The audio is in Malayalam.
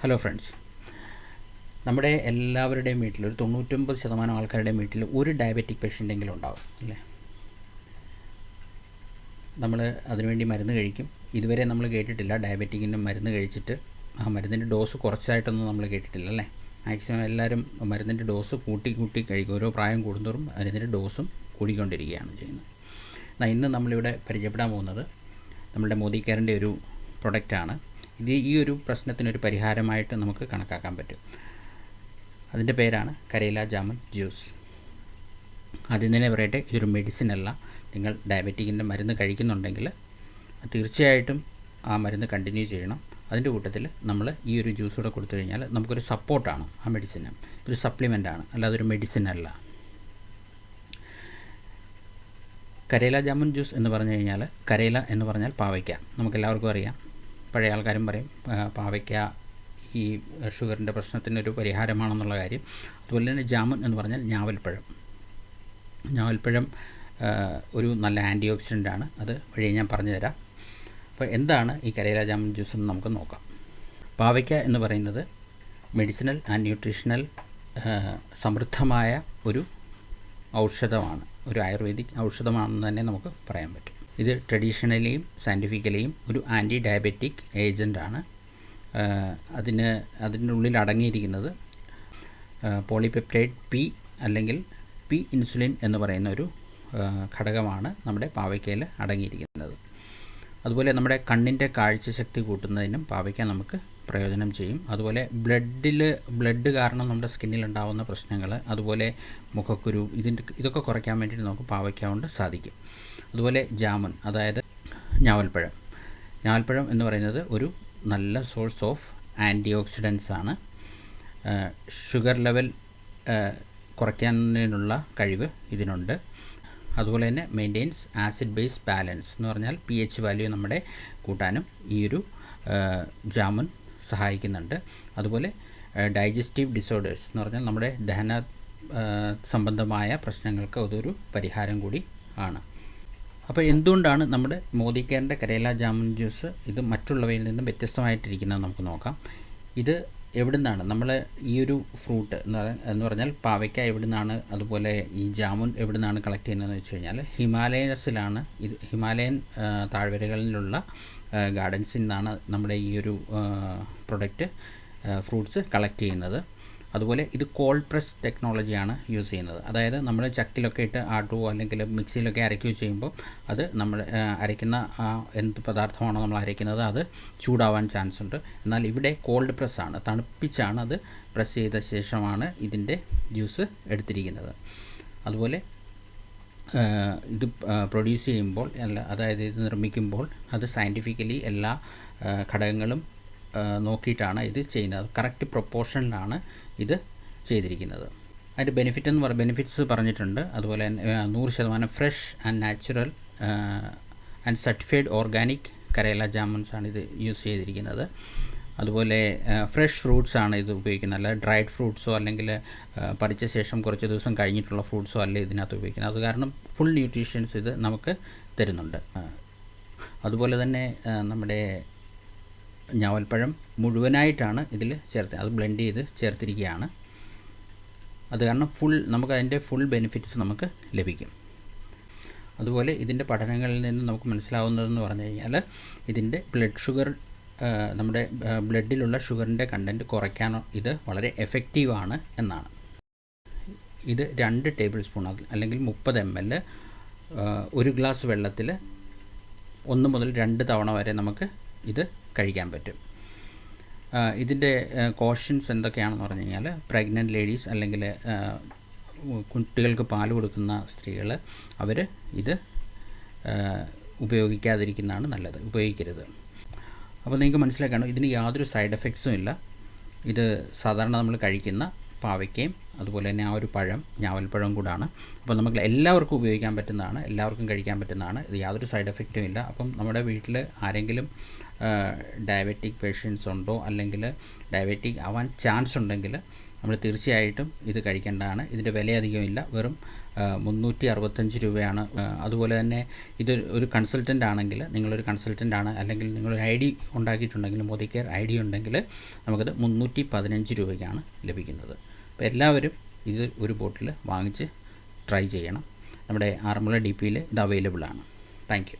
ഹലോ ഫ്രണ്ട്സ്, നമ്മുടെ എല്ലാവരുടെയും വീട്ടിൽ ഒരു 99% ആൾക്കാരുടെയും വീട്ടിൽ ഒരു ഡയബറ്റിക് പേഷ്യൻ്റെങ്കിലും ഉണ്ടാവും അല്ലേ? നമ്മൾ അതിനുവേണ്ടി മരുന്ന് കഴിക്കും. ഇതുവരെ നമ്മൾ കേട്ടിട്ടില്ല ഡയബറ്റിക്കിൻ്റെ മരുന്ന് കഴിച്ചിട്ട് ആ മരുന്നിൻ്റെ ഡോസ് കുറച്ചായിട്ടൊന്നും നമ്മൾ കേട്ടിട്ടില്ല അല്ലേ? മാക്സിമം എല്ലാവരും മരുന്നിൻ്റെ ഡോസ് കൂട്ടി കഴിക്കും. ഓരോ പ്രായം കൂടുന്തോറും മരുന്നിൻ്റെ ഡോസും കൂടിക്കൊണ്ടിരിക്കുകയാണ് ചെയ്യുന്നത്. ഇന്ന് നമ്മളിവിടെ പരിചയപ്പെടാൻ പോകുന്നത് നമ്മുടെ മോദി കെയറിൻ്റെ ഒരു പ്രൊഡക്റ്റാണ്. ഈ ഒരു പ്രശ്നത്തിനൊരു പരിഹാരമായിട്ട് നമുക്ക് കണക്കാക്കാൻ പറ്റും. അതിൻ്റെ പേരാണ് കരേല ജാമുൻ ജ്യൂസ്. ആദ്യം തന്നെ പറയട്ടെ, ഇതൊരു മെഡിസിൻ അല്ല. നിങ്ങൾ ഡയബറ്റിക്കിൻ്റെ മരുന്ന് കഴിക്കുന്നുണ്ടെങ്കിൽ തീർച്ചയായിട്ടും ആ മരുന്ന് കണ്ടിന്യൂ ചെയ്യണം. അതിൻ്റെ കൂട്ടത്തിൽ നമ്മൾ ഈ ഒരു ജ്യൂസ് കൂടെ കൊടുത്തു കഴിഞ്ഞാൽ നമുക്കൊരു സപ്പോർട്ടാണ് ആ മെഡിസിന്. ഒരു സപ്ലിമെൻ്റാണ്, അല്ലാതെ ഒരു മെഡിസിൻ അല്ല. കരേല ജാമുൻ ജ്യൂസ് എന്ന് പറഞ്ഞു കഴിഞ്ഞാൽ, കരേല എന്ന് പറഞ്ഞാൽ പാവയ്ക്ക. നമുക്കെല്ലാവർക്കും അറിയാം. പഴയ ആൾക്കാരും പറയും പാവയ്ക്ക ഈ ഷുഗറിൻ്റെ പ്രശ്നത്തിനൊരു പരിഹാരമാണെന്നുള്ള കാര്യം. അതുപോലെ തന്നെ ജാമുൻ എന്ന് പറഞ്ഞാൽ ഞാവൽപ്പഴം ഒരു നല്ല ആൻറ്റി ഓക്സിഡൻ്റാണ്. അത് വഴി ഞാൻ പറഞ്ഞു തരാം. അപ്പോൾ എന്താണ് ഈ കരേല ജാമുൻ ജ്യൂസ് എന്ന് നമുക്ക് നോക്കാം. പാവയ്ക്ക എന്ന് പറയുന്നത് മെഡിസിനൽ ആൻഡ് ന്യൂട്രീഷണൽ സമൃദ്ധമായ ഒരു ഔഷധമാണ്. ഒരു ആയുർവേദിക് ഔഷധമാണെന്ന് തന്നെ നമുക്ക് പറയാൻ പറ്റും. ഇത് ട്രഡീഷണലിയും സയൻറ്റിഫിക്കലിയും ഒരു ആൻറ്റി ഡയബറ്റിക് ഏജൻ്റാണ്. അതിനുള്ളിൽ അടങ്ങിയിരിക്കുന്നത് പോളിപെപ്റ്റൈഡ് പി അല്ലെങ്കിൽ പി ഇൻസുലിൻ എന്ന് പറയുന്ന ഒരു ഘടകമാണ് നമ്മുടെ പാവയ്ക്കയിൽ അടങ്ങിയിരിക്കുന്നത്. അതുപോലെ നമ്മുടെ കണ്ണിൻ്റെ കാഴ്ചശക്തി കൂട്ടുന്നതിനും പാവയ്ക്ക നമുക്ക് പ്രയോജനം ചെയ്യും. അതുപോലെ ബ്ലഡ് കാരണം നമ്മുടെ സ്കിന്നിലുണ്ടാകുന്ന പ്രശ്നങ്ങൾ, അതുപോലെ മുഖക്കുരു, ഇതൊക്കെ കുറയ്ക്കാൻ വേണ്ടിയിട്ട് നമുക്ക് പാവയ്ക്ക കൊണ്ട് സാധിക്കും. അതുപോലെ ജാമുൻ, അതായത് ഞാവൽപ്പഴം എന്ന് പറയുന്നത് ഒരു നല്ല സോഴ്സ് ഓഫ് ആൻറ്റി ഓക്സിഡൻസ് ആണ്. ഷുഗർ ലെവൽ കുറയ്ക്കാനുള്ള കഴിവ് ഇതിനുണ്ട്. അതുപോലെ തന്നെ മെയിൻറ്റെയിൻസ് ആസിഡ് ബേസ് ബാലൻസ് എന്ന് പറഞ്ഞാൽ pH വാല്യൂ നമ്മുടെ കൂട്ടാനും ഈ ഒരു ജാമുൻ സഹായിക്കുന്നുണ്ട്. അതുപോലെ ഡൈജസ്റ്റീവ് ഡിസോർഡേഴ്സ് എന്ന് പറഞ്ഞാൽ നമ്മുടെ ദഹന സംബന്ധമായ പ്രശ്നങ്ങൾക്ക് അതൊരു പരിഹാരം കൂടി ആണ്. അപ്പോൾ എന്തുകൊണ്ടാണ് നമ്മുടെ മോദി കെയറിൻ്റെ കരേല ജാമുൻ ജ്യൂസ് ഇത് മറ്റുള്ളവയിൽ നിന്നും വ്യത്യസ്തമായിട്ടിരിക്കുന്നത് നമുക്ക് നോക്കാം. ഇത് എവിടെ നിന്നാണ് നമ്മൾ ഈ ഒരു ഫ്രൂട്ട് എന്ന് പറഞ്ഞാൽ പാവയ്ക്ക എവിടെ നിന്നാണ്, അതുപോലെ ഈ ജാമുൻ എവിടെ നിന്നാണ് കളക്ട് ചെയ്യുന്നതെന്ന് വെച്ച് കഴിഞ്ഞാൽ ഹിമാലയസിലാണ്. ഇത് ഹിമാലയൻ താഴ്വരകളിലുള്ള ഗാർഡൻസിൽ നിന്നാണ് നമ്മുടെ ഈ ഒരു പ്രൊഡക്റ്റ് ഫ്രൂട്ട്സ് കളക്ട് ചെയ്യുന്നത്. അതുപോലെ ഇത് കോൾഡ് പ്രസ് ടെക്നോളജിയാണ് യൂസ് ചെയ്യുന്നത്. അതായത് നമ്മൾ ചക്കിലൊക്കെ ഇട്ട് ആട്ടുകയോ അല്ലെങ്കിൽ മിക്സിയിലൊക്കെ അരയ്ക്കുകയോ ചെയ്യുമ്പോൾ അത് നമ്മൾ അരയ്ക്കുന്ന എന്ത് പദാർത്ഥമാണോ നമ്മൾ അരയ്ക്കുന്നത് അത് ചൂടാവാൻ ചാൻസ് ഉണ്ട്. എന്നാൽ ഇവിടെ കോൾഡ് പ്രസ്സാണ്, തണുപ്പിച്ചാണ് അത് പ്രസ് ചെയ്ത ശേഷമാണ് ഇതിൻ്റെ ജ്യൂസ് എടുത്തിരിക്കുന്നത്. അതുപോലെ ഇത് പ്രൊഡ്യൂസ് ചെയ്യുമ്പോൾ അതായത് ഇത് നിർമ്മിക്കുമ്പോൾ അത് സയൻറ്റിഫിക്കലി എല്ലാ ഘടകങ്ങളും നോക്കിയിട്ടാണ് ഇത് ചെയ്യുന്നത്. കറക്റ്റ് പ്രൊപ്പോർഷനിലാണ് ഇത് ചെയ്തിരിക്കുന്നത്. അതിൻ്റെ ബെനിഫിറ്റ്സ് പറഞ്ഞിട്ടുണ്ട്. അതുപോലെ 100% fresh and natural and certified organic karela ജാമുൻസാണ് ഇത് യൂസ് ചെയ്തിരിക്കുന്നത്. അതുപോലെ ഫ്രഷ് ഫ്രൂട്ട്സ് ആണ് ഇത് ഉപയോഗിക്കുന്നത്. അല്ല ഡ്രൈഡ് ഫ്രൂട്ട്സോ അല്ലെങ്കിൽ പറിച്ച ശേഷം കുറച്ച് ദിവസം കഴിഞ്ഞിട്ടുള്ള ഫ്രൂട്ട്സോ അല്ല ഇതിനകത്ത് ഉപയോഗിക്കുന്നത്. അത് കാരണം ഫുൾ ന്യൂട്രീഷ്യൻസ് ഇത് നമുക്ക് തരുന്നുണ്ട്. അതുപോലെ തന്നെ നമ്മുടെ ഞാവൽപ്പഴം മുഴുവനായിട്ടാണ് ഇതിൽ ചേർത്ത്, അത് ബ്ലെൻഡ് ചെയ്ത് ചേർത്തിരിക്കുകയാണ്. അത് കാരണം നമുക്ക് അതിൻ്റെ ഫുൾ ബെനിഫിറ്റ്സ് നമുക്ക് ലഭിക്കും. അതുപോലെ ഇതിൻ്റെ പഠനങ്ങളിൽ നിന്ന് നമുക്ക് മനസ്സിലാവുന്നതെന്ന് പറഞ്ഞു കഴിഞ്ഞാൽ ഇതിൻ്റെ നമ്മുടെ ബ്ലഡിലുള്ള ഷുഗറിൻ്റെ കണ്ടൻറ്റ് കുറയ്ക്കാൻ ഇത് വളരെ എഫക്റ്റീവാണ് എന്നാണ്. ഇത് 2 ടേബിൾ സ്പൂൺ അല്ലെങ്കിൽ 30 ml 1 ഗ്ലാസ് വെള്ളത്തിൽ 1 മുതൽ 2 തവണ വരെ നമുക്ക് ഇത് കഴിക്കാൻ പറ്റും. ഇതിൻ്റെ കോഷൻസ് എന്തൊക്കെയാണെന്ന് പറഞ്ഞു കഴിഞ്ഞാൽ പ്രഗ്നൻറ്റ് ലേഡീസ് അല്ലെങ്കിൽ കുട്ടികൾക്ക് പാൽ കൊടുക്കുന്ന സ്ത്രീകൾ അവർ ഇത് ഉപയോഗിക്കാതിരിക്കുന്നതാണ് നല്ലത്, ഉപയോഗിക്കരുത്. അപ്പോൾ നിങ്ങൾക്ക് മനസ്സിലാക്കണം, ഇതിന് യാതൊരു സൈഡ് എഫക്ട്സും ഇല്ല. ഇത് സാധാരണ നമ്മൾ കഴിക്കുന്ന പാവയ്ക്കയും അതുപോലെ തന്നെ ആ ഒരു ഞാവൽപ്പഴം കൂടാണ്. അപ്പോൾ നമുക്ക് എല്ലാവർക്കും ഉപയോഗിക്കാൻ പറ്റുന്നതാണ്, എല്ലാവർക്കും കഴിക്കാൻ പറ്റുന്നതാണ്. ഇത് യാതൊരു സൈഡ് എഫക്റ്റും ഇല്ല. അപ്പം നമ്മുടെ വീട്ടിൽ ആരെങ്കിലും ഡയബറ്റിക് പേഷ്യൻസ് ഉണ്ടോ അല്ലെങ്കിൽ ഡയബറ്റിക് ആവാൻ ചാൻസ് ഉണ്ടെങ്കിൽ നമ്മൾ തീർച്ചയായിട്ടും ഇത് കഴിക്കേണ്ടതാണ്. ഇതിൻ്റെ വില അധികമില്ല, വെറും 365 രൂപയാണ്. അതുപോലെ തന്നെ ഇത് ഒരു കൺസൾട്ടൻ്റ് ആണെങ്കിൽ, നിങ്ങളൊരു കൺസൾട്ടൻ്റ് ആണ്, അല്ലെങ്കിൽ നിങ്ങളൊരു ഐ ഡി ഉണ്ടാക്കിയിട്ടുണ്ടെങ്കിൽ, മോദി കെയർ ഐ ഡി ഉണ്ടെങ്കിൽ നമുക്കത് 315 രൂപയ്ക്കാണ് ലഭിക്കുന്നത്. അപ്പോൾ എല്ലാവരും ഇത് ഒരു ബോട്ടിൽ വാങ്ങിച്ച് ട്രൈ ചെയ്യണം. നമ്മുടെ ആറന്മുള DPയിൽ ഇത് അവൈലബിൾ ആണ്. Thank you.